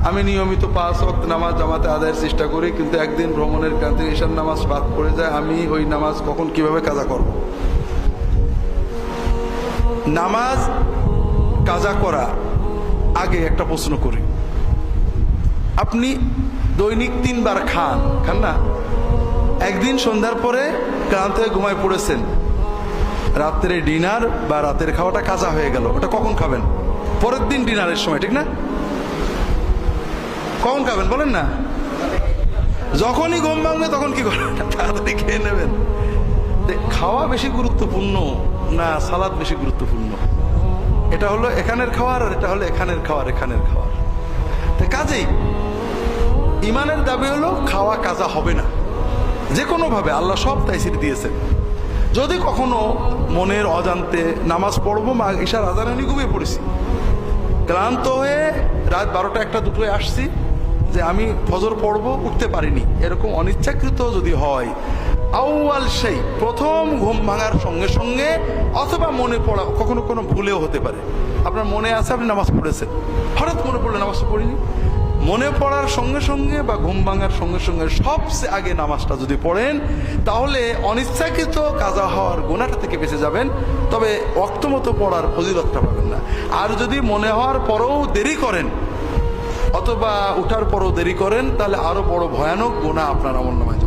আমি নিয়মিত 5 ওয়াক্ত নামাজ জামাতে আদায়ের চেষ্টা করি, কিন্তু একদিন ভ্রমণের কারণে ঈশার নামাজ বাদ পড়ে যায়। আমি ওই নামাজ কখন কিভাবে কাজা করব? নামাজ কাজা করা আগে একটা প্রশ্ন করি। আপনি দৈনিক 3 বার খান না? একদিন সন্ধ্যার পরে ক্লান্ত হয়ে ঘুমায় পড়েছেন, রাত্রে ডিনার বা রাতের খাওয়াটা কাজা হয়ে গেল, ওটা কখন খাবেন? পরের দিন ডিনারের সময়, ঠিক না? কখন খাবেন বলেন না? যখনই ঘুম ভাঙবে তখন কি করবেন? তাড়াতাড়ি খেয়ে নেবেন। খাওয়া বেশি গুরুত্বপূর্ণ না সালাদ বেশি গুরুত্বপূর্ণ? এটা হলো এখানের খাওয়ার, আর এটা হলো এখানের খাওয়ার। কাজেই ইমানের দাবি হলো খাওয়া কাজা হবে না যে কোনো ভাবে। আল্লাহ সব তাইসির দিয়েছেন। যদি কখনো মনের অজান্তে নামাজ পড়বো, মা ঈশার আজানে আমি ঘুমিয়ে পড়েছি, ক্লান্ত হয়ে রাত 12টা 1টা 2টোয় আসছি যে আমি ফজর পড়বো, উঠতে পারিনি, এরকম অনিচ্ছাকৃত যদি হয়, আউয়াল সেই প্রথম ঘুম ভাঙার সঙ্গে সঙ্গে, অথবা মনে পড়া, কখনো কোনো ভুলেও হতে পারে, আপনার মনে আছে আপনি নামাজ পড়েছেন, হঠাৎ মনে পড়লে নামাজটা পড়িনি, মনে পড়ার সঙ্গে সঙ্গে বা ঘুম ভাঙার সঙ্গে সঙ্গে সবচেয়ে আগে নামাজটা যদি পড়েন, তাহলে অনিচ্ছাকৃত কাজা হওয়ার গুনাহটা থেকে বেঁচে যাবেন, তবে ওয়াক্ত মতো পড়ার ফজিলতটা পাবেন না। আর যদি মনে হওয়ার পরেও দেরি করেন অথবা উঠার পরও দেরি করেন, তাহলে আরো বড় ভয়ানক গুনাহ আপনার আমলনামায়